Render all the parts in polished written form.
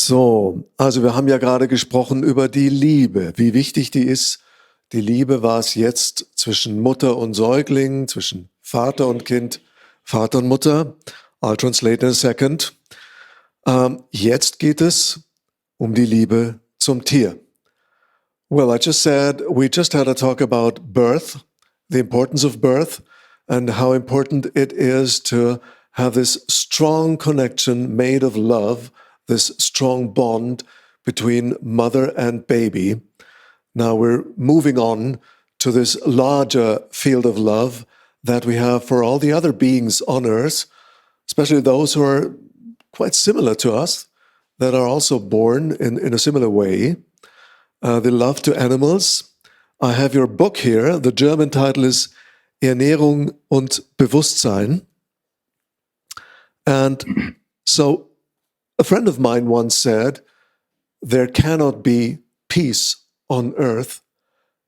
So, also wir haben ja gerade gesprochen über die Liebe, wie wichtig die ist. Die Liebe war es jetzt zwischen Mutter und Säugling, zwischen Vater und Kind, Vater und Mutter. I'll translate in a second. Jetzt geht es um die Liebe zum Tier. Well, I just said, we just had a talk about birth, the importance of birth, and how important it is to have this strong connection made of love, this strong bond between mother and baby. Now we're moving on to this larger field of love that we have for all the other beings on earth, especially those who are quite similar to us, that are also born in a similar way. The love to animals. I have your book here. The German title is Ernährung und Bewusstsein. And so a friend of mine once said, there cannot be peace on earth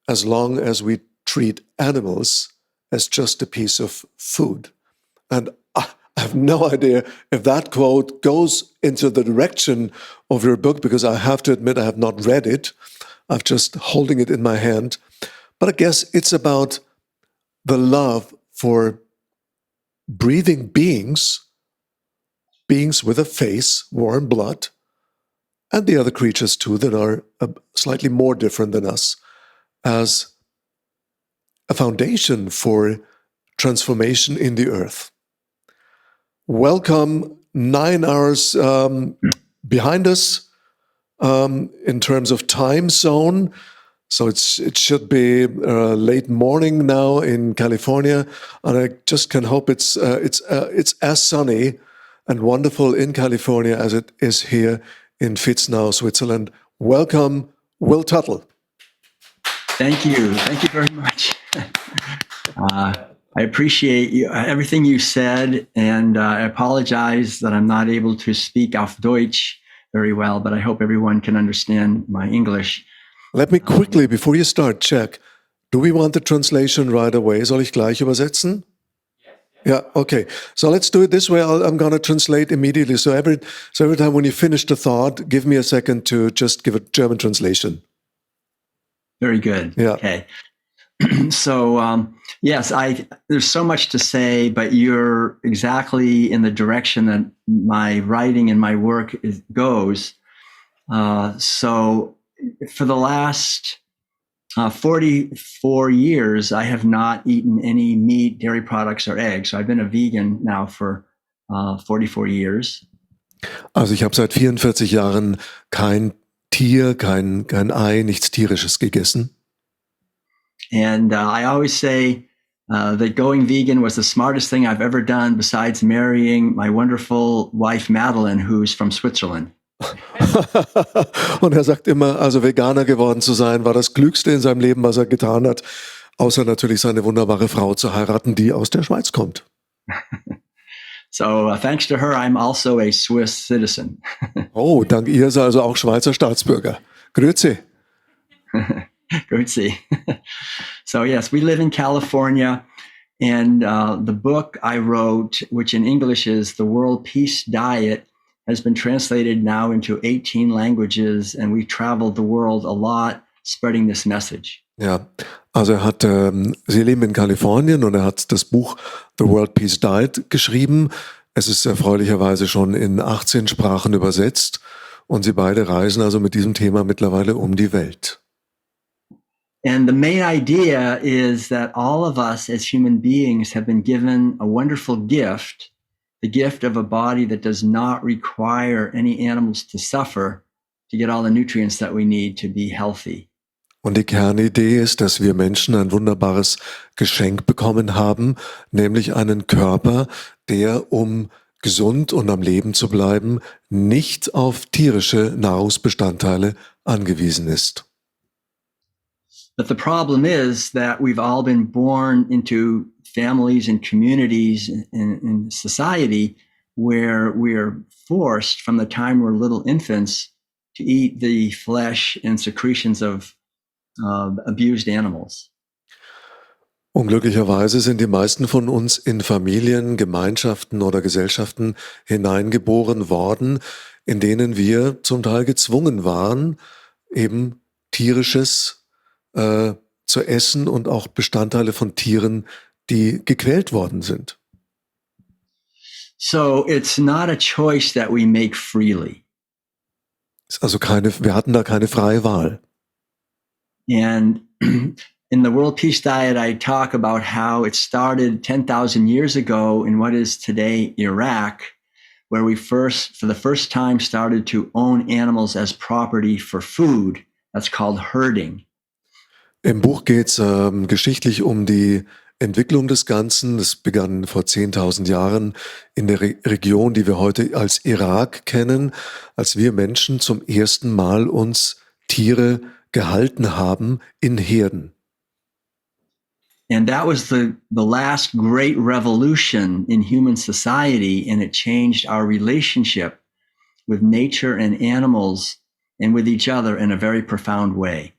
as long as we treat animals as just a piece of food. And I have no idea if that quote goes into the direction of your book, because I have to admit I have not read it. I'm just holding it in my hand. But I guess it's about the love for breathing beings with a face, warm blood, and the other creatures too that are slightly more different than us, as a foundation for transformation in the earth. Welcome, 9 hours behind us in terms of time zone. So it should be late morning now in California, and I just can hope it's as sunny and wonderful in California as it is here in Vitznau, Switzerland. Welcome, Will Tuttle. Thank you very much. I appreciate everything you said, and I apologize that I'm not able to speak auf Deutsch very well, but I hope everyone can understand my English. Let me quickly, before you start, check. Do we want the translation right away? Soll ich gleich übersetzen? Yeah, okay. So let's do it this way. I'm going to translate immediately. So every time when you finish the thought, give me a second to just give a German translation. Very good. Yeah. Okay. So, yes, there's so much to say, but you're exactly in the direction that my writing and my work goes. So for the last 44 years, I have not eaten any meat, dairy products, or eggs. So I've been a vegan now for 44 years. Also ich habe seit 44 Jahren kein Tier, kein Ei, nichts Tierisches gegessen. And I always say that going vegan was the smartest thing I've ever done, besides marrying my wonderful wife Madeline, who's from Switzerland. Und er sagt immer, also Veganer geworden zu sein, war das Klügste in seinem Leben, was er getan hat, außer natürlich seine wunderbare Frau zu heiraten, die aus der Schweiz kommt. So thanks to her, I'm also a Swiss citizen. Oh, dank ihr ist er also auch Schweizer Staatsbürger. Grüezi. Grüezi. So yes, we live in California, and the book I wrote, which in English is The World Peace Diet, has been translated now into 18 languages, and we traveled the world a lot spreading this message. Ja, also Sie leben in Kalifornien und er hat das Buch The World Peace Diet geschrieben. Es ist erfreulicherweise schon in 18 Sprachen übersetzt und Sie beide reisen also mit diesem Thema mittlerweile um die Welt. And the main idea is that all of us as human beings have been given a wonderful gift, the gift of a body that does not require any animals to suffer to get all the nutrients that we need to be healthy. Und die Kernidee ist, dass wir Menschen ein wunderbares Geschenk bekommen haben, nämlich einen Körper, der, um gesund und am Leben zu bleiben, nicht auf tierische Nahrungsbestandteile angewiesen ist. But the problem is that we've all been born into families and communities in society where we're forced from the time we're little infants to eat the flesh and secretions of abused animals. Unglücklicherweise sind die meisten von uns in Familien, Gemeinschaften oder Gesellschaften hineingeboren worden, in denen wir zum Teil gezwungen waren, eben tierisches zu essen und auch Bestandteile von Tieren, die gequält worden sind. So it's not a choice that we make freely. Ist also wir hatten da keine freie Wahl. And in the World Peace Diet, I talk about how it started 10,000 years ago in what is today Iraq, where we for the first time started to own animals as property for food. That's called herding. Im Buch geht es geschichtlich um die Entwicklung des Ganzen. Das begann vor 10.000 Jahren in der Region, die wir heute als Irak kennen, als wir Menschen zum ersten Mal uns Tiere gehalten haben in Herden. And that was the last great revolution in human society, and it changed our relationship with nature and animals and with each other in a very profound way.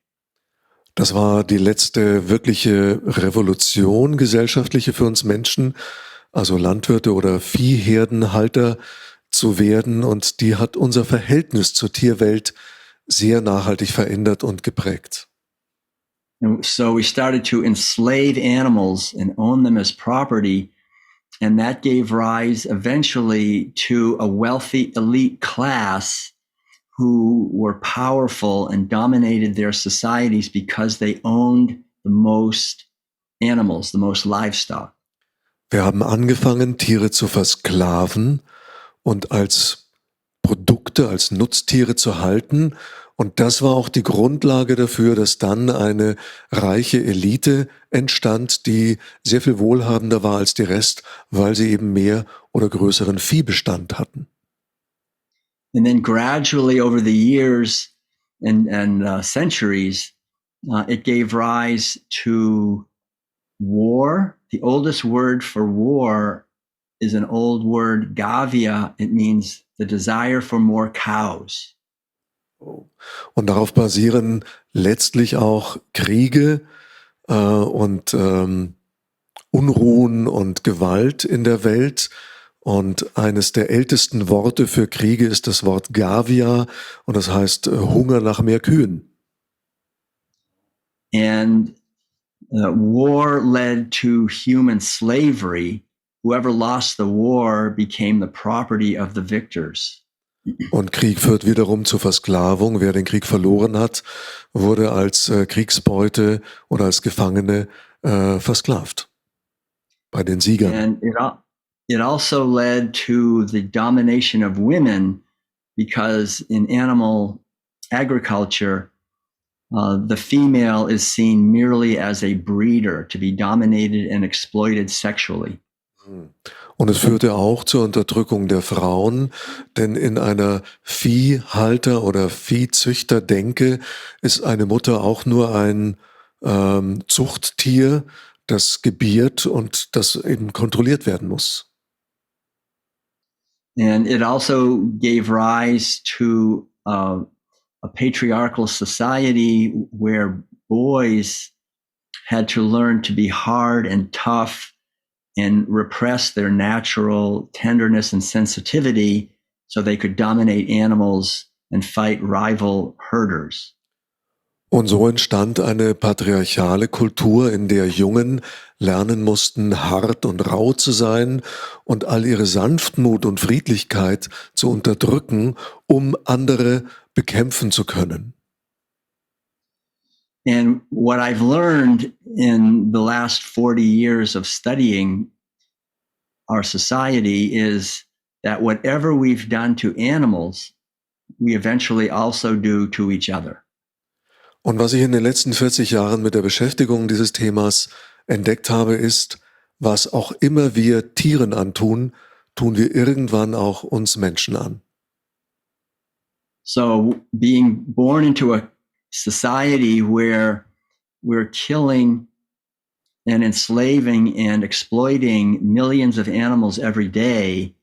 Das war die letzte wirkliche Revolution, gesellschaftliche für uns Menschen, also Landwirte oder Viehherdenhalter zu werden, und die hat unser Verhältnis zur Tierwelt sehr nachhaltig verändert und geprägt. And so we started to enslave animals and own them as property, and that gave rise eventually to a wealthy elite class who were powerful and dominated their societies because they owned the most animals, the most livestock. Wir haben angefangen, Tiere zu versklaven und als Produkte, als Nutztiere zu halten. Und das war auch die Grundlage dafür, dass dann eine reiche Elite entstand, die sehr viel wohlhabender war als der Rest, weil sie eben mehr oder größeren Viehbestand hatten. And then gradually over the years and centuries, it gave rise to war. The oldest word for war is an old word, gavia. It means the desire for more cows. Und darauf basieren letztlich auch Kriege und Unruhen und Gewalt in der Welt. Und eines der ältesten Worte für Kriege ist das Wort Gavia, und das heißt Hunger nach mehr Kühen. And war led to human slavery. Whoever lost the war became the property of the victors. Und Krieg führt wiederum zur Versklavung. Wer den Krieg verloren hat, wurde als Kriegsbeute oder als Gefangene versklavt bei den Siegern. And it also led to the domination of women, because in animal agriculture, the female is seen merely as a breeder, to be dominated and exploited sexually. Und es führte auch zur Unterdrückung der Frauen, denn in einer Viehhalter- oder Viehzüchterdenke ist eine Mutter auch nur ein Zuchttier, das gebiert und das eben kontrolliert werden muss. And it also gave rise to a patriarchal society where boys had to learn to be hard and tough and repress their natural tenderness and sensitivity so they could dominate animals and fight rival herders. Und so entstand eine patriarchale Kultur, in der Jungen lernen mussten, hart und rau zu sein und all ihre Sanftmut und Friedlichkeit zu unterdrücken, um andere bekämpfen zu können. And what I've learned in the last 40 years of studying our society is that whatever we've done to animals, we eventually also do to each other. Und was ich in den letzten 40 Jahren mit der Beschäftigung dieses Themas entdeckt habe, ist, was auch immer wir Tieren antun, tun wir irgendwann auch uns Menschen an. So being born into a society where we're killing and enslaving and exploiting millions of animals every day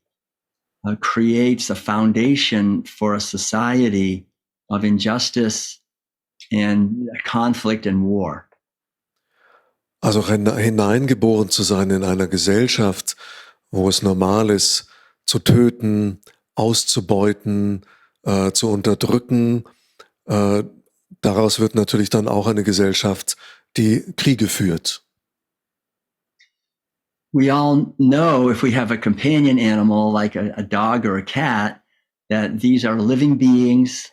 creates a foundation for a society of injustice and conflict and war. Also hineingeboren zu sein in einer Gesellschaft, wo es normal ist, zu töten, auszubeuten, zu unterdrücken. Daraus wird natürlich dann auch eine Gesellschaft, die Kriege führt. We all know if we have a companion animal like a dog or a cat, that these are living beings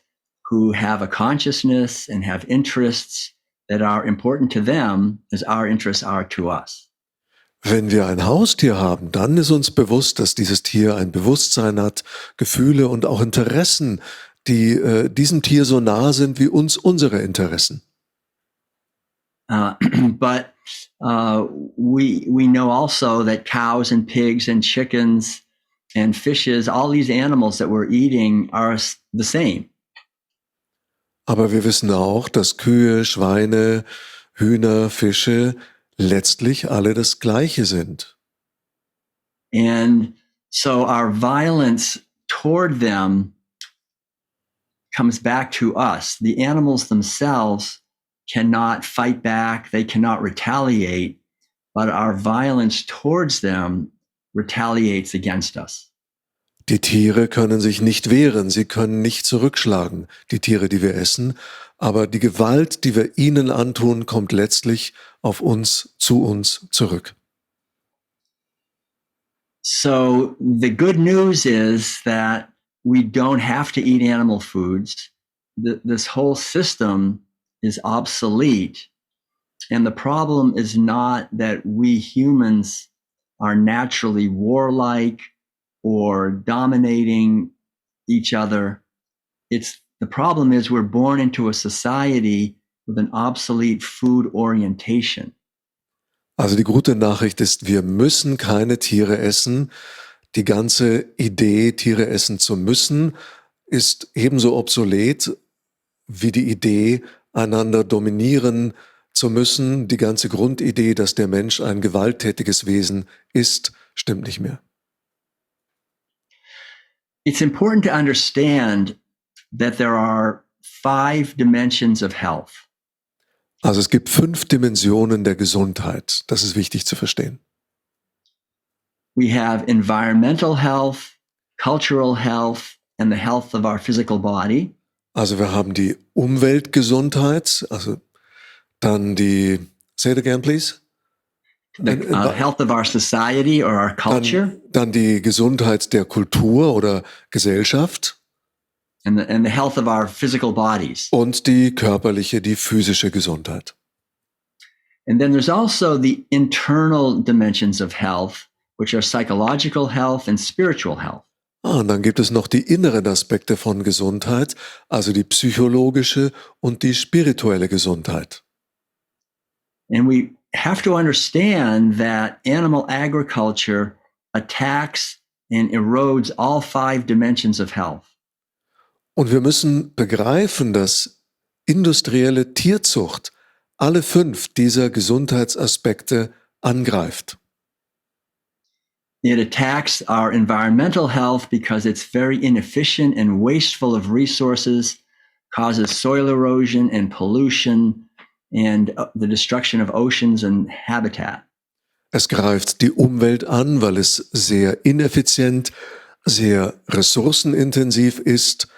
who have a consciousness and have interests that are important to them as our interests are to us. Wenn wir ein Haustier haben, dann ist uns bewusst, dass dieses Tier ein Bewusstsein hat, Gefühle und auch Interessen, die diesem Tier so nahe sind wie uns unsere Interessen. But we know also that cows and pigs and chickens and fishes, all these animals that we're eating are the same. Aber wir wissen auch, dass Kühe, Schweine, Hühner, Fische letztlich alle das Gleiche sind. And so our violence toward them comes back to us. The animals themselves cannot fight back, they cannot retaliate, but our violence towards them retaliates against us. Die Tiere können sich nicht wehren, sie können nicht zurückschlagen, die Tiere, die wir essen, aber die Gewalt, die wir ihnen antun, kommt letztlich auf uns, zu uns zurück. So the good news is that we don't have to eat animal foods. This whole system is obsolete. And the problem is not that we humans are naturally warlike or dominating each other. The problem is we're born into a society with an obsolete food orientation. Also die gute Nachricht ist, wir müssen keine Tiere essen. Die ganze Idee, Tiere essen zu müssen, ist ebenso obsolet wie die Idee, einander dominieren zu müssen. Die ganze Grundidee, dass der Mensch ein gewalttätiges Wesen ist, stimmt nicht mehr. It's important to understand that there are 5 dimensions of health. Also es gibt 5 Dimensionen der Gesundheit. Das ist wichtig zu verstehen. We have environmental health, cultural health, and the health of our physical body. Also wir haben die Umweltgesundheit, also dann die, say it again please. The health of our society or our culture. Dann die Gesundheit der Kultur oder Gesellschaft. And the health of our physical bodies. Und die körperliche, die physische Gesundheit. And then there's also the internal dimensions of health, which are psychological health and spiritual health. Und dann gibt es noch die inneren Aspekte von Gesundheit, also die psychologische und die spirituelle Gesundheit. And we have to understand that animal agriculture attacks and erodes all 5 dimensions of health. Und wir müssen begreifen, dass industrielle Tierzucht alle 5 dieser Gesundheitsaspekte angreift. It attacks our environmental health because it's very inefficient and wasteful of resources, causes soil erosion and pollution, and the destruction of oceans and habitat. Es greift die Umwelt an, weil es sehr ineffizient, sehr ressourcenintensiv ist.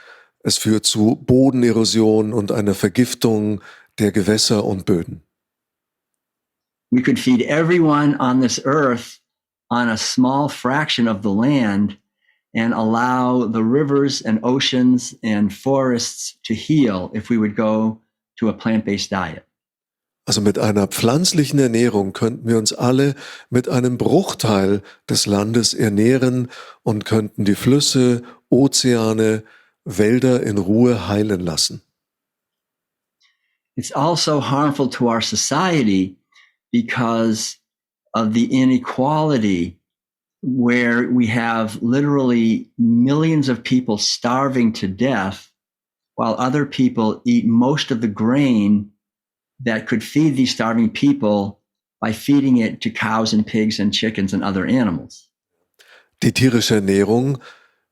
Es führt zu Bodenerosion und einer Vergiftung der Gewässer und Böden. We could feed everyone on this earth on a small fraction of the land and allow the rivers and oceans and forests to heal if we would go to a plant-based diet. Also mit einer pflanzlichen Ernährung könnten wir uns alle mit einem Bruchteil des Landes ernähren und könnten die Flüsse, Ozeane, Wälder in Ruhe heilen lassen. It's also harmful to our society because of the inequality where we have literally millions of people starving to death while other people eat most of the grain that could feed these starving people by feeding it to cows and pigs and chickens and other animals. Die tierische Ernährung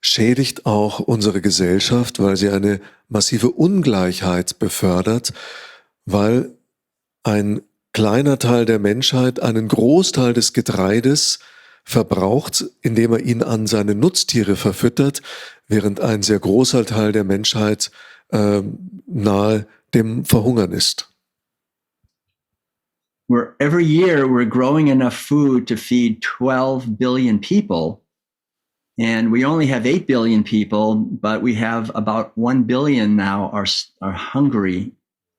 schädigt auch unsere Gesellschaft, weil sie eine massive Ungleichheit befördert, weil ein kleiner Teil der Menschheit einen Großteil des Getreides verbraucht, indem er ihn an seine Nutztiere verfüttert, während ein sehr großer Teil der Menschheit nahe dem Verhungern ist. Every year we're growing enough food to feed 12 billion people, and we only have 8 billion people, but we have about 1 billion now are hungry,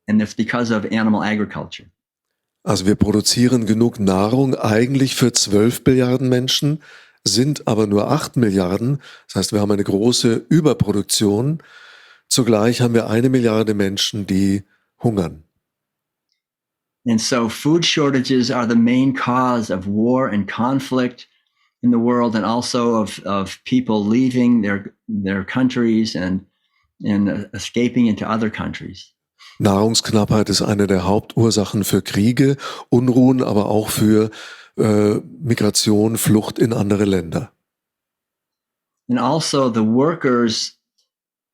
and it's because of animal agriculture. Also wir produzieren genug Nahrung eigentlich für 12 Milliarden Menschen, sind aber nur 8 Milliarden. Das heißt, wir haben eine große Überproduktion. Zugleich haben wir 1 Milliarde Menschen, die hungern. And so food shortages are the main cause of war and conflict in the world, and also of people leaving their countries and escaping into other countries. Nahrungsknappheit ist eine der Hauptursachen für Kriege, Unruhen, aber auch für Migration, Flucht in andere Länder. And also the workers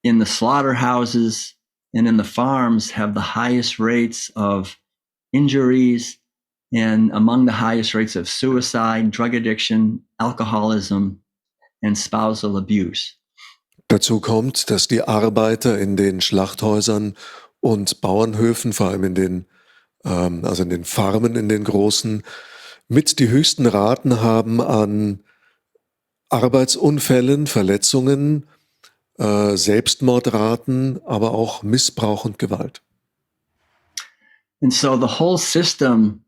in the slaughterhouses and in the farms have the highest rates of injuries and among the highest rates of suicide, drug addiction, alcoholism, and spousal abuse. Dazu kommt, dass die Arbeiter in den Schlachthäusern und Bauernhöfen, vor allem in den Farmen, in den großen, mit die höchsten Raten haben an Arbeitsunfällen, Verletzungen, Selbstmordraten, aber auch Missbrauch und Gewalt. And so the whole system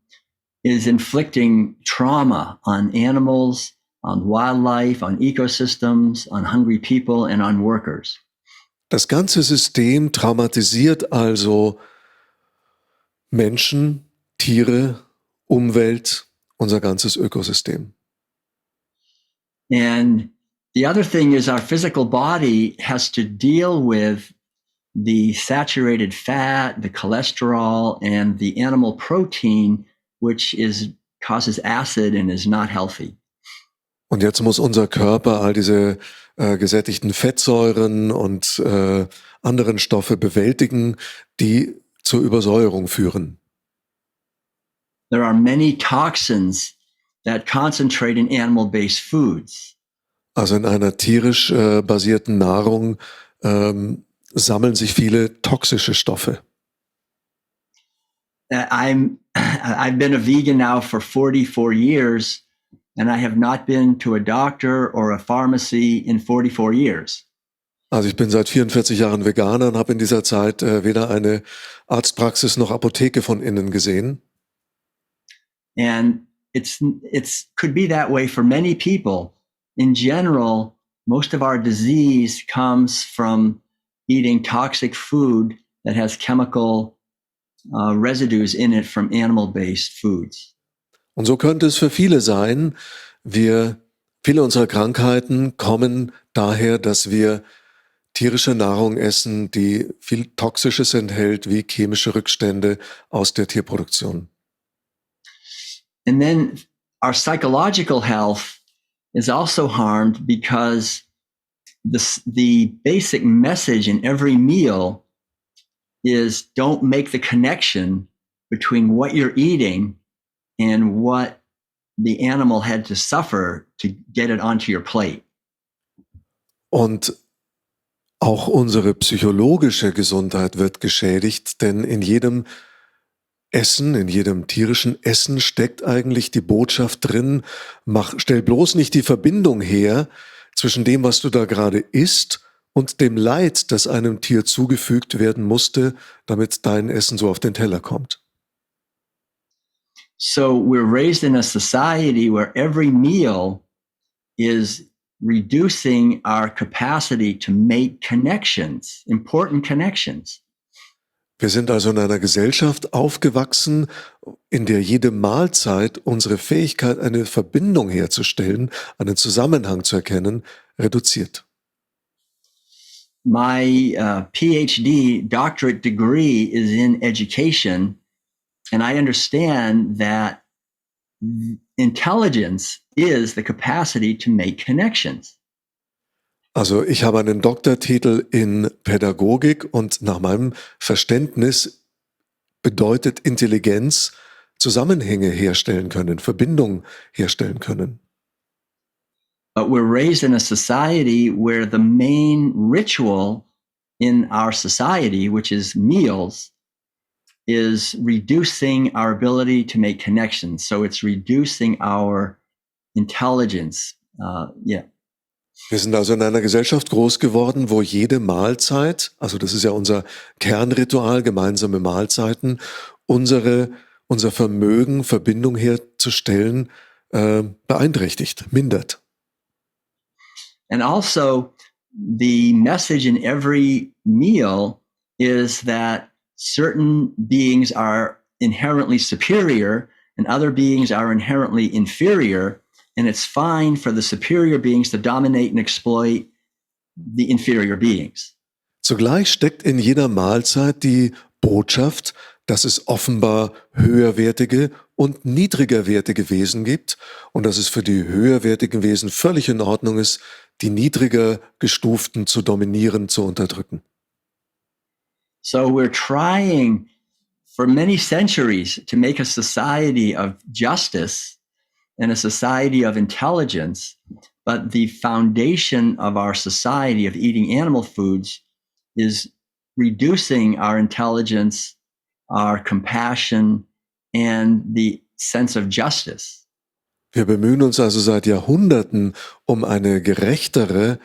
is inflicting trauma on animals, on wildlife, on ecosystems, on hungry people, and on workers. Das ganze System traumatisiert also Menschen, Tiere, Umwelt, unser ganzes Ökosystem. And the other thing is our physical body has to deal with the saturated fat, the cholesterol, and the animal protein, which causes acid and is not healthy. Und jetzt muss unser Körper all diese gesättigten Fettsäuren und anderen Stoffe bewältigen, die zur Übersäuerung führen. There are many toxins that concentrate in animal-based foods. Also in einer tierisch basierten Nahrung sammeln sich viele toxische Stoffe. I've been a vegan now for 44 years, and I have not been to a doctor or a pharmacy in 44 years. Also ich bin seit 44 Jahren Veganer und habe in dieser Zeit weder eine Arztpraxis noch Apotheke von innen gesehen. And it's could be that way for many people. In general, most of our disease comes from eating toxic food that has chemical residues in it from animal-based foods. Und so könnte es für viele sein. Viele unserer Krankheiten kommen daher, dass wir tierische Nahrung essen, die viel Toxisches enthält, wie chemische Rückstände aus der Tierproduktion. And then our psychological health is also harmed because the basic message in every meal is don't make the connection between what you're eating and what the animal had to suffer to get it onto your plate. Und auch unsere psychologische Gesundheit wird geschädigt, denn in jedem Essen, in jedem tierischen Essen steckt eigentlich die Botschaft drin, stell bloß nicht die Verbindung her zwischen dem, was du da gerade isst, und dem Leid, das einem Tier zugefügt werden musste, damit dein Essen so auf den Teller kommt. So we're raised in a society where every meal is reducing our capacity to make connections, important connections. Wir sind also in einer Gesellschaft aufgewachsen, in der jede Mahlzeit unsere Fähigkeit, eine Verbindung herzustellen, einen Zusammenhang zu erkennen, reduziert. My PhD doctorate degree is in education, and I understand that intelligence is the capacity to make connections. Also ich habe einen Doktortitel in Pädagogik und nach meinem Verständnis bedeutet Intelligenz Zusammenhänge herstellen können, Verbindungen herstellen können. But we're raised in a society where the main ritual in our society, which is meals, is reducing our ability to make connections. So it's reducing our intelligence. Wir sind also in einer Gesellschaft groß geworden, wo jede Mahlzeit, also das ist ja unser Kernritual, gemeinsame Mahlzeiten, unser Vermögen, Verbindung herzustellen, beeinträchtigt, mindert. And also, the message in every meal is that certain beings are inherently superior and other beings are inherently inferior. And it's fine for the superior beings to dominate and exploit the inferior beings. Zugleich steckt in jeder Mahlzeit die Botschaft, dass es offenbar höherwertige und niedrigerwertige Wesen gibt und dass es für die höherwertigen Wesen völlig in Ordnung ist, die niedriger gestuften zu dominieren, zu unterdrücken. So we're trying for many centuries to make a society of justice and a society of intelligence, but the foundation of our society of eating animal foods is reducing our intelligence, our compassion, and the sense of justice. Wir bemühen uns also seit Jahrhunderten um eine gerechtere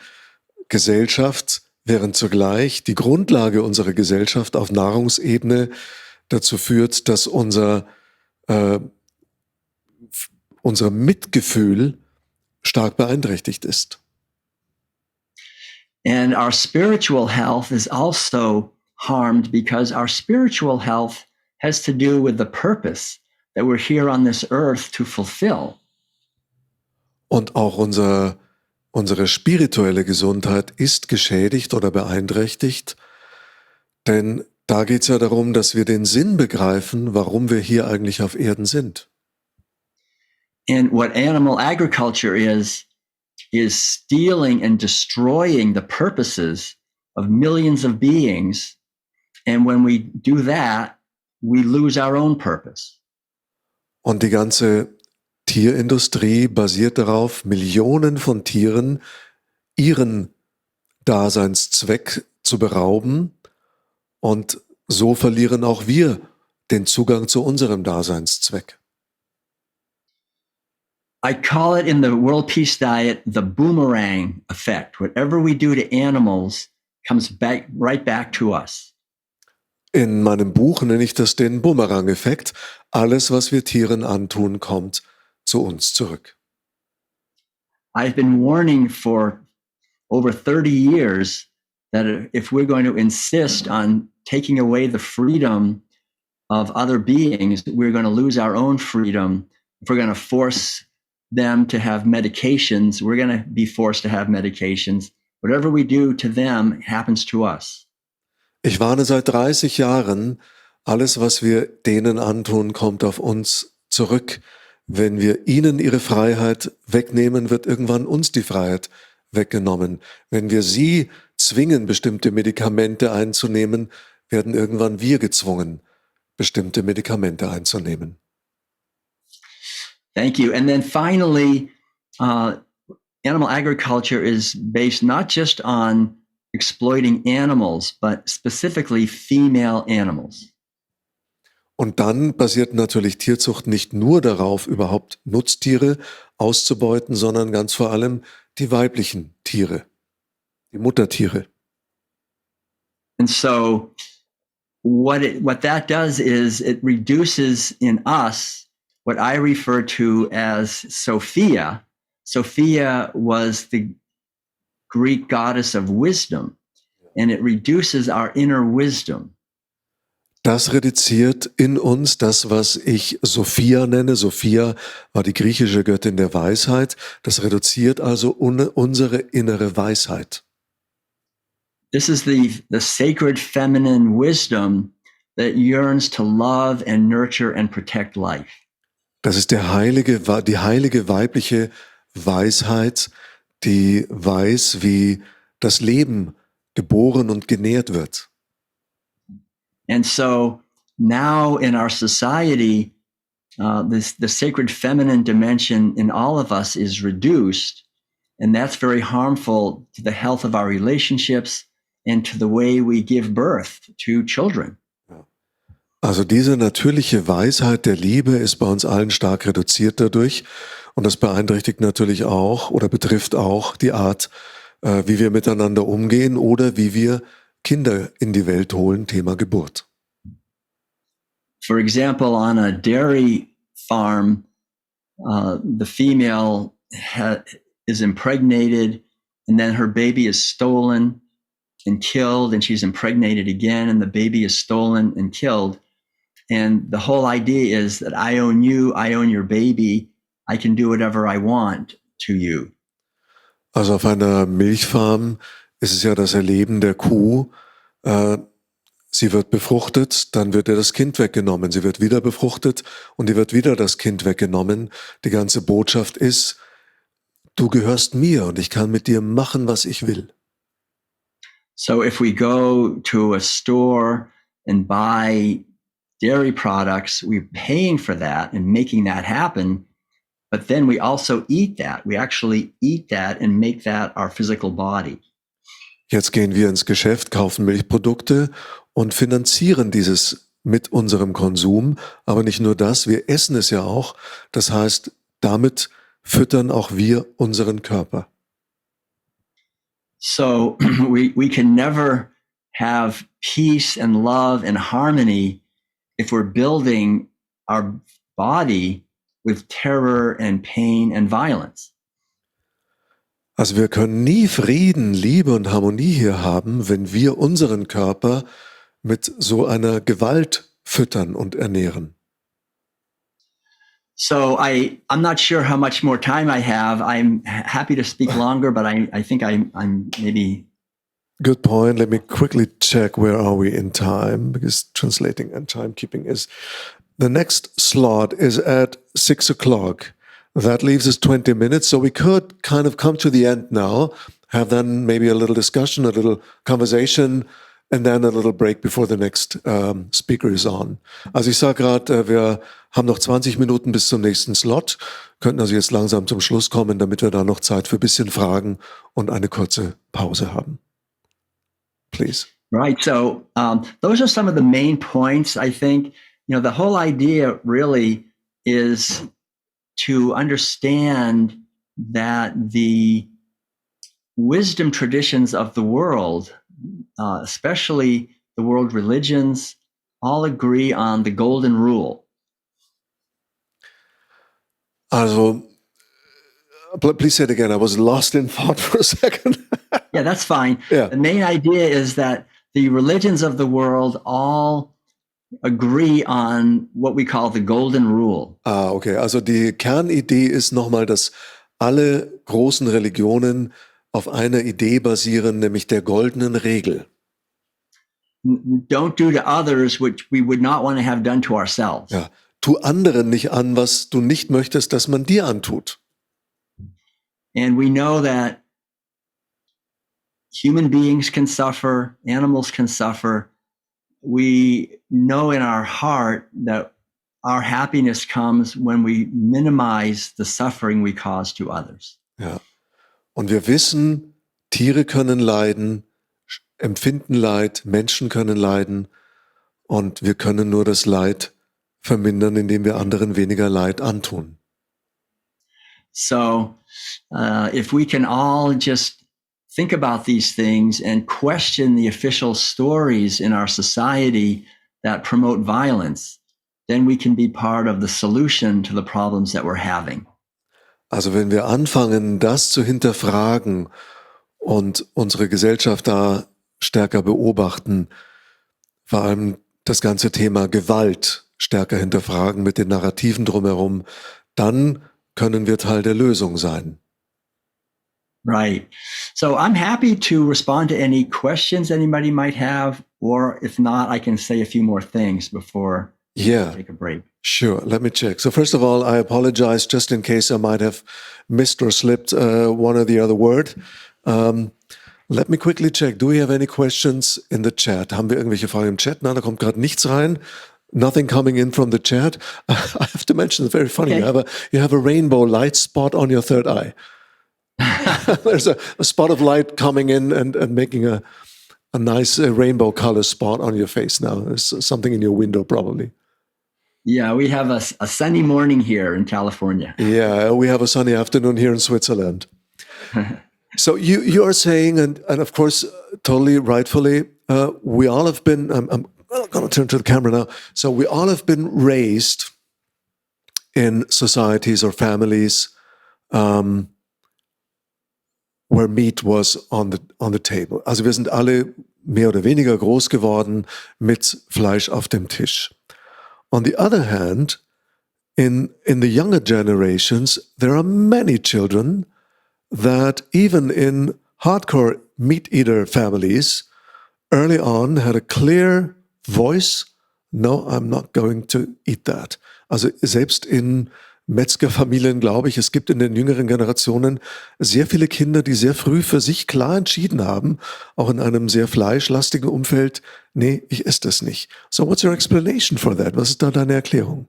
Gesellschaft, während zugleich die Grundlage unserer Gesellschaft auf Nahrungsebene dazu führt, dass unser Mitgefühl stark beeinträchtigt ist. And our spiritual health is also harmed because our spiritual health has to do with the purpose that we're here on this earth to fulfill. Und auch unsere spirituelle Gesundheit ist geschädigt oder beeinträchtigt, denn da geht es ja darum, dass wir den Sinn begreifen, warum wir hier eigentlich auf Erden sind. And what animal agriculture is stealing and destroying the purposes of millions of beings. And when we do that, we lose our own purpose. Und die ganze Tierindustrie basiert darauf, Millionen von Tieren ihren Daseinszweck zu berauben, und so verlieren auch wir den Zugang zu unserem Daseinszweck. I call it in the World Peace Diet the boomerang effect. Whatever we do to animals comes right back to us. In meinem Buch nenne ich das den Bumerang-Effekt. Alles, was wir Tieren antun, kommt zu uns zurück. I've been warning for over 30 years that if we're going to insist on taking away the freedom of other beings, we're going to lose our own freedom. If we're going to force them to have medications, we're going to be forced to have medications. Whatever we do to them happens to us. Ich warne seit 30 Jahren, alles, was wir denen antun, kommt auf uns zurück. Wenn wir ihnen ihre Freiheit wegnehmen, wird irgendwann uns die Freiheit weggenommen. Wenn wir sie zwingen, bestimmte Medikamente einzunehmen, werden irgendwann wir gezwungen, bestimmte Medikamente einzunehmen. Thank you. And then finally, animal agriculture is based not just on exploiting animals, but specifically female animals. Und dann basiert natürlich Tierzucht nicht nur darauf, überhaupt Nutztiere auszubeuten, sondern ganz vor allem die weiblichen Tiere, die Muttertiere. And so what that does is it reduces in us what I refer to as Sophia. Sophia was the Greek goddess of wisdom, and it reduces our inner wisdom. Das reduziert in uns das, was ich Sophia nenne. Sophia war die griechische Göttin der Weisheit. Das reduziert also unsere innere Weisheit. This is the sacred feminine wisdom that yearns to love and nurture and protect life. Das ist die heilige weibliche Weisheit, die weiß, wie das Leben geboren und genährt wird. And so now in our society, the sacred feminine dimension in all of us is reduced. And that's very harmful to the health of our relationships and to the way we give birth to children. Also diese natürliche Weisheit der Liebe ist bei uns allen stark reduziert dadurch. Und das beeinträchtigt natürlich auch oder betrifft auch die Art, wie wir miteinander umgehen oder wie wir Kinder in die Welt holen, Thema Geburt. For example, on a dairy farm, the female is impregnated, and then her baby is stolen and killed, and she's impregnated again, and the baby is stolen and killed. And the whole idea is that I own you, I own your baby, I can do whatever I want to you. Also auf einer Milchfarm ist es ja das Erleben der Kuh. Sie wird befruchtet, dann wird ihr das Kind weggenommen. Sie wird wieder befruchtet und ihr wird wieder das Kind weggenommen. Die ganze Botschaft ist, du gehörst mir und ich kann mit dir machen, was ich will. So if we go to a store and buy dairy products, we're paying for that and making that happen. But then we also eat that. We actually eat that and make that our physical body. Jetzt gehen wir ins Geschäft, kaufen Milchprodukte und finanzieren dieses mit unserem Konsum. Aber nicht nur das, wir essen es ja auch. Das heißt, damit füttern auch wir unseren Körper. So we can never have peace and love and harmony if we're building our body with terror and pain and violence. Also wir können nie Frieden, Liebe und Harmonie hier haben, wenn wir unseren Körper mit so einer Gewalt füttern und ernähren. So I'm not sure how much more time I have. I'm happy to speak longer, but I think I'm maybe... Good point. Let me quickly check where are we in time, because translating and timekeeping is... The next slot is at 6 o'clock. That leaves us 20 minutes, so we could kind of come to the end now, have then maybe a little discussion, a little conversation, and then a little break before the next speaker is on. Also ich sage gerade, wir haben noch 20 Minuten bis zum nächsten Slot, könnten also jetzt langsam zum Schluss kommen, damit wir da noch Zeit für ein bisschen Fragen und eine kurze Pause haben. Please. Right, so those are some of the main points, I think. You know, the whole idea really is to understand that the wisdom traditions of the world, especially the world religions, all agree on the golden rule. Also, please say it again. I was lost in thought for a second. Yeah, that's fine. Yeah. The main idea is that the religions of the world all agree on what we call the golden rule. Okay. Also die Kernidee ist nochmal, dass alle großen Religionen auf einer Idee basieren, nämlich der goldenen Regel. Don't do to others which we would not want to have done to ourselves. Ja. Tu anderen nicht an, was du nicht möchtest, dass man dir antut. And we know that human beings can suffer, animals can suffer. We know in our heart that our happiness comes when we minimize the suffering we cause to others. Ja. Und wir wissen, Tiere können leiden, empfinden Leid, Menschen können leiden und wir können nur das Leid vermindern, indem wir anderen weniger Leid antun. So if we can all just think about these things and question the official stories in our society that promote violence, then we can be part of the solution to the problems that we're having. Also wenn wir anfangen, das zu hinterfragen und unsere Gesellschaft da stärker beobachten, vor allem das ganze Thema Gewalt stärker hinterfragen mit den Narrativen drumherum, dann können wir Teil der Lösung sein. Right. So I'm happy to respond to any questions anybody might have, or if not, I can say a few more things before we take a break. Sure. Let me check. So first of all, I apologize just in case I might have missed or slipped one or the other word. Let me quickly check. Do we have any questions in the chat? Haben wir irgendwelche Fragen im Chat? Nein, da kommt gerade nichts rein. Nothing coming in from the chat. I have to mention, it's very funny. Okay. You have a rainbow light spot on your third eye. There's a spot of light coming in and making a nice rainbow color spot on your face now. There's something in your window probably. Yeah, we have a sunny morning here in California. Yeah, we have a sunny afternoon here in Switzerland. So you are saying, and of course, totally rightfully, we all have been, I'm going to turn to the camera now. So we all have been raised in societies or families where meat was on the table. Also wir sind alle mehr oder weniger groß geworden mit Fleisch auf dem Tisch. On the other hand, in the younger generations, there are many children that even in hardcore meat-eater families, early on had a clear voice, no, I'm not going to eat that. Also selbst in Metzgerfamilien, glaube ich, es gibt in den jüngeren Generationen sehr viele Kinder, die sehr früh für sich klar entschieden haben, auch in einem sehr fleischlastigen Umfeld, nee, ich esse das nicht. So what's your explanation for that? Was ist da deine Erklärung?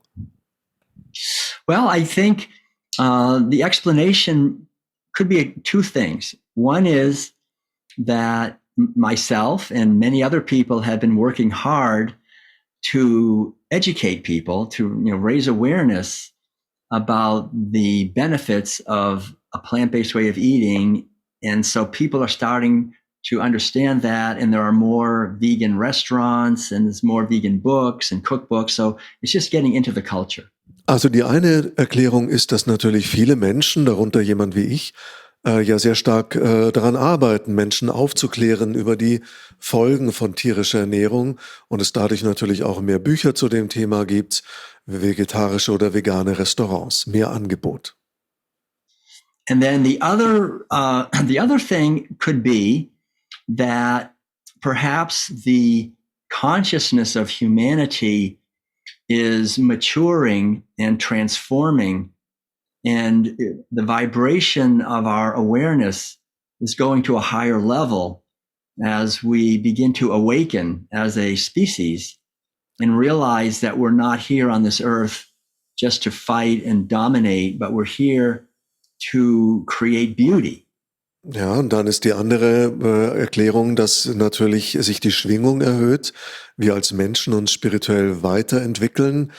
Well, I think the explanation could be two things. One is that myself and many other people have been working hard to educate people, to raise awareness about the benefits of a plant-based way of eating. And so people are starting to understand that, and there are more vegan restaurants and there's more vegan books and cookbooks. So it's just getting into the culture. Also die eine Erklärung ist, dass natürlich viele Menschen, darunter jemand wie ich, ja sehr stark daran arbeiten, Menschen aufzuklären über die Folgen von tierischer Ernährung und es dadurch natürlich auch mehr Bücher zu dem Thema gibt, vegetarische oder vegane Restaurants, mehr Angebot. And then the other thing could be that perhaps the consciousness of humanity is maturing and transforming, and the vibration of our awareness is going to a higher level as we begin to awaken as a species and realize that we're not here on this earth just to fight and dominate, but we're here to create beauty. Ja, und dann ist die andere Erklärung, dass natürlich sich die Schwingung erhöht, wir als Menschen uns spirituell weiterentwickeln,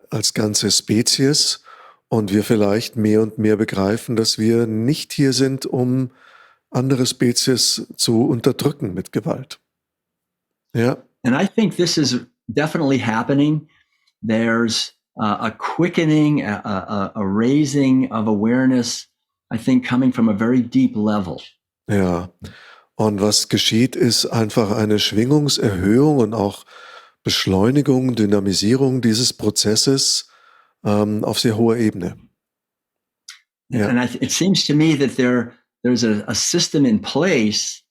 als ganze Spezies und wir vielleicht mehr und mehr begreifen, dass wir nicht hier sind, um andere Spezies zu unterdrücken mit Gewalt. Ja. And I think this is definitely happening. There's a quickening, a raising of awareness, I think, coming from a very deep level. Ja, und was geschieht, ist einfach eine Schwingungserhöhung und auch Beschleunigung, Dynamisierung dieses Prozesses auf sehr hoher Ebene. Yeah. And it seems to me that there's a system in place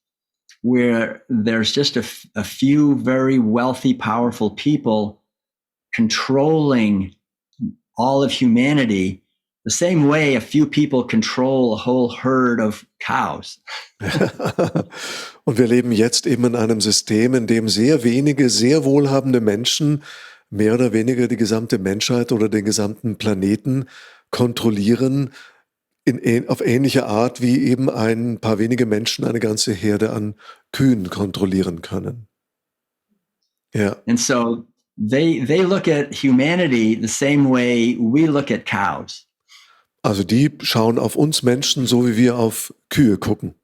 where there's just a few very wealthy, powerful people controlling all of humanity the same way a few people control a whole herd of cows. Und wir leben jetzt eben in einem System, in dem sehr wenige, sehr wohlhabende Menschen mehr oder weniger die gesamte Menschheit oder den gesamten Planeten kontrollieren, auf ähnliche Art wie eben ein paar wenige Menschen eine ganze Herde an Kühen kontrollieren können. Ja. And so they look at humanity the same way we look at cows. Also die schauen auf uns Menschen, so wie wir auf Kühe gucken.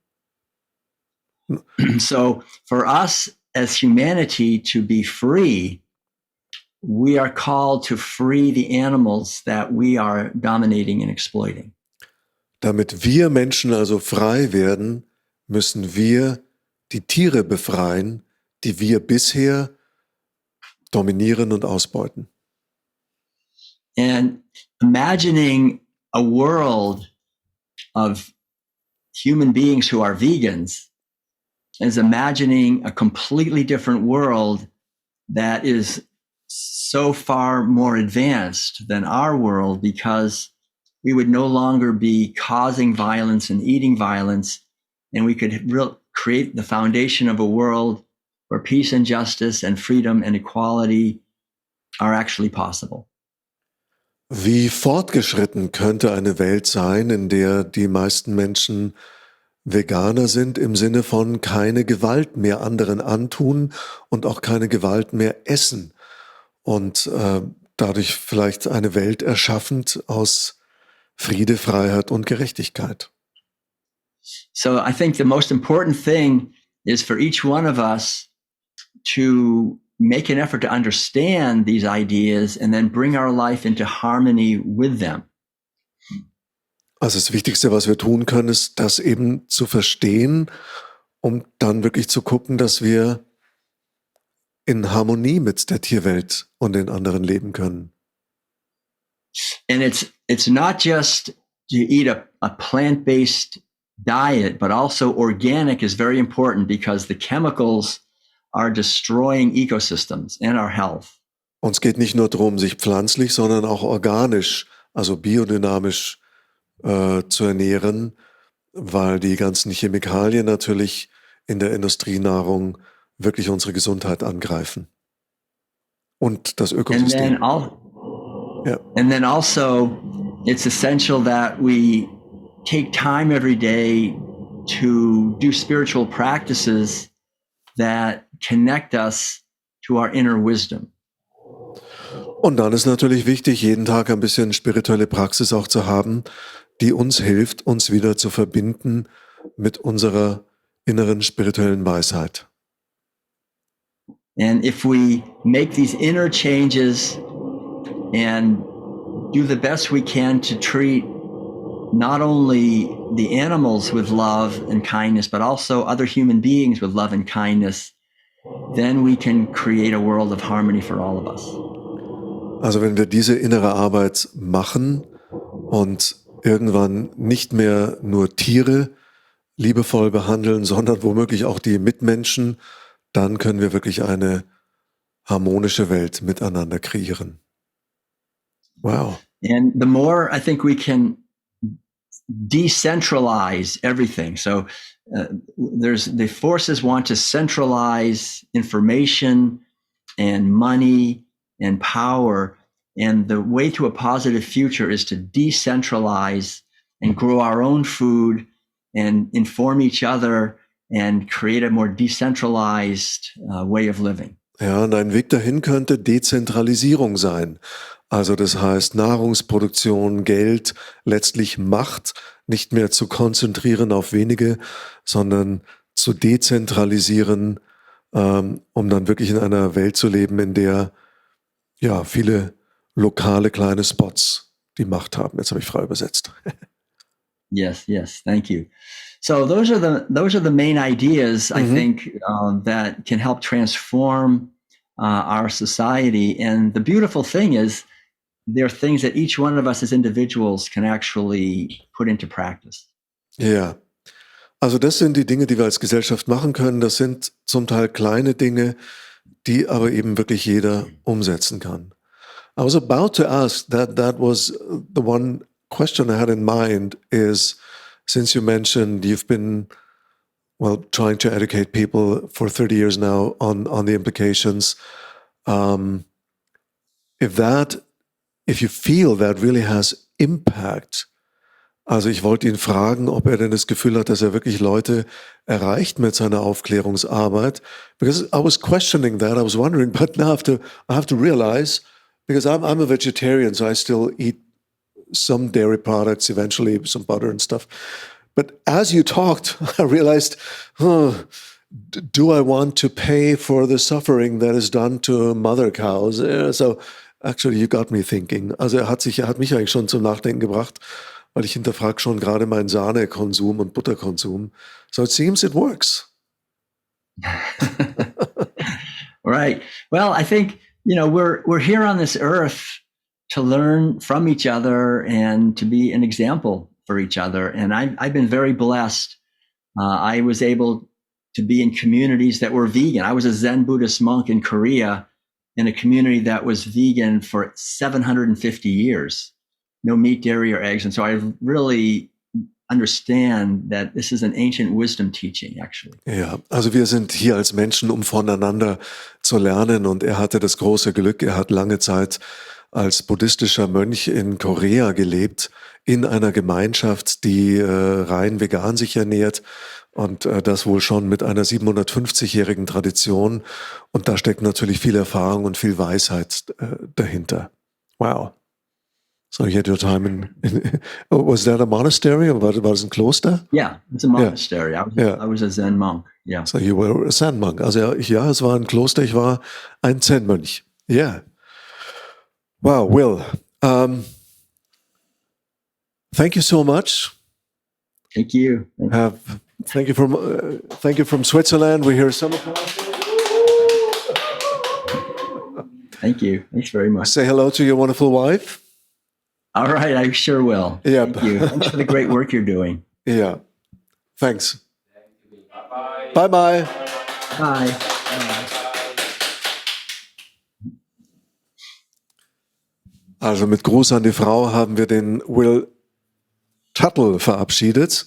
So for us as humanity to be free, we are called to free the animals that we are dominating and exploiting. Damit wir Menschen also frei werden, müssen wir die Tiere befreien, die wir bisher dominieren und ausbeuten. And imagining a world of human beings who are vegans is imagining a completely different world that is so far more advanced than our world, because we would no longer be causing violence and eating violence, and we could create the foundation of a world where peace and justice and freedom and equality are actually possible. Wie fortgeschritten könnte eine Welt sein, in der die meisten Menschen Veganer sind, im Sinne von keine Gewalt mehr anderen antun und auch keine Gewalt mehr essen und dadurch vielleicht eine Welt erschaffend aus Friede, Freiheit und Gerechtigkeit? So I think the most important thing is for each one of us to make an effort to understand these ideas and then bring our life into harmony with them. Also das Wichtigste, was wir tun können, ist, das eben zu verstehen, um dann wirklich zu gucken, dass wir in Harmonie mit der Tierwelt und den anderen leben können. And it's not just to eat a plant-based diet, but also organic is very important because the chemicals are destroying ecosystems and our health. Uns geht nicht nur darum, sich pflanzlich, sondern auch organisch, also biodynamisch zu ernähren, weil die ganzen Chemikalien natürlich in der Industrienahrung wirklich unsere Gesundheit angreifen. Und das Ökosystem. And then also, it's essential that we take time every day to do spiritual practices that connect us to our inner wisdom. Und dann ist natürlich wichtig, jeden Tag ein bisschen spirituelle Praxis auch zu haben, die uns hilft, uns wieder zu verbinden mit unserer inneren spirituellen Weisheit. And if we make these inner changes and do the best we can to treat not only the animals with love and kindness, but also other human beings with love and kindness, then we can create a world of harmony for all of us. Also wenn wir diese innere Arbeit machen und irgendwann nicht mehr nur Tiere liebevoll behandeln, sondern womöglich auch die Mitmenschen, dann können wir wirklich eine harmonische Welt miteinander kreieren. Wow. And the more I think we can decentralize everything. So the forces want to centralize information and money and power. And the way to a positive future is to decentralize and grow our own food and inform each other and create a more decentralized way of living. Ja, und ein Weg dahin könnte Dezentralisierung sein. Also das heißt Nahrungsproduktion, Geld, letztlich Macht nicht mehr zu konzentrieren auf wenige, sondern zu dezentralisieren, um dann wirklich in einer Welt zu leben, in der ja viele lokale kleine Spots die Macht haben. Jetzt habe ich frei übersetzt. Yes, thank you. So those are the main ideas I think that can help transform our society. And the beautiful thing is, there are things that each one of us as individuals can actually put into practice. Ja, also das sind die Dinge, die wir als Gesellschaft machen können. Das sind zum Teil kleine Dinge, die aber eben wirklich jeder umsetzen kann. I was about to ask, that was the one question I had in mind, is since you mentioned you've been, well, trying to educate people for 30 years now on the implications, if you feel that really has impact. Also ich wollte ihn fragen, ob er denn das Gefühl hat, dass er wirklich Leute erreicht mit seiner Aufklärungsarbeit. Because I was questioning that, I was wondering, but now I have to realize, because I'm a vegetarian, so I still eat some dairy products, eventually some butter and stuff. But as you talked, I realized, do I want to pay for the suffering that is done to mother cows? So actually, you got me thinking. Also er hat mich eigentlich schon zum Nachdenken gebracht, weil ich hinterfrage schon gerade meinen Sahnekonsum und Butterkonsum. So it seems it works. Right. Well, I think, we're here on this earth to learn from each other and to be an example for each other. And I've been very blessed. I was able to be in communities that were vegan. I was a Zen Buddhist monk in Korea in a community that was vegan for 750 years. No meat, dairy, or eggs. And so I really understand that this is an ancient wisdom teaching, actually. Ja, also wir sind hier als Menschen, um voneinander zu lernen. Und er hatte das große Glück, er hat lange Zeit als buddhistischer Mönch in Korea gelebt, in einer Gemeinschaft, die rein vegan sich ernährt und das wohl schon mit einer 750-jährigen Tradition. Und da steckt natürlich viel Erfahrung und viel Weisheit dahinter. Wow. So you had your time in was that a monastery or war das ein Kloster? Yeah, it's a monastery. Yeah. I was a Zen monk. Yeah. So you were a Zen monk. Also ja, es war ein Kloster, ich war ein Zen-Mönch. Yeah. Wow, Will. Thank you so much. Thank you. Thank you from Switzerland. We hear some applause. Thank you. Thanks very much. Say hello to your wonderful wife. All right, I sure will. Yeah. Thank you. Thanks for the great work you're doing. Yeah. Thanks. Bye-bye. Bye. Also mit Gruß an die Frau haben wir den Will Tuttle verabschiedet.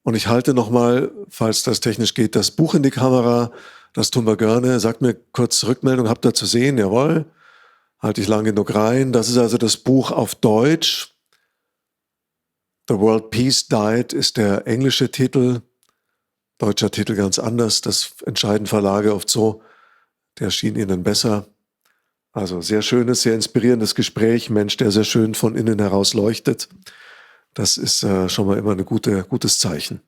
Und ich halte nochmal, falls das technisch geht, das Buch in die Kamera. Das tun wir gerne. Sagt mir kurz Rückmeldung. Habt ihr zu sehen? Jawohl. Halte ich lang genug rein. Das ist also das Buch auf Deutsch. The World Peace Diet ist der englische Titel. Deutscher Titel ganz anders. Das entscheiden Verlage oft so. Der schien ihnen besser. Also sehr schönes, sehr inspirierendes Gespräch. Mensch, der sehr schön von innen heraus leuchtet. Das ist schon mal immer ein gutes Zeichen.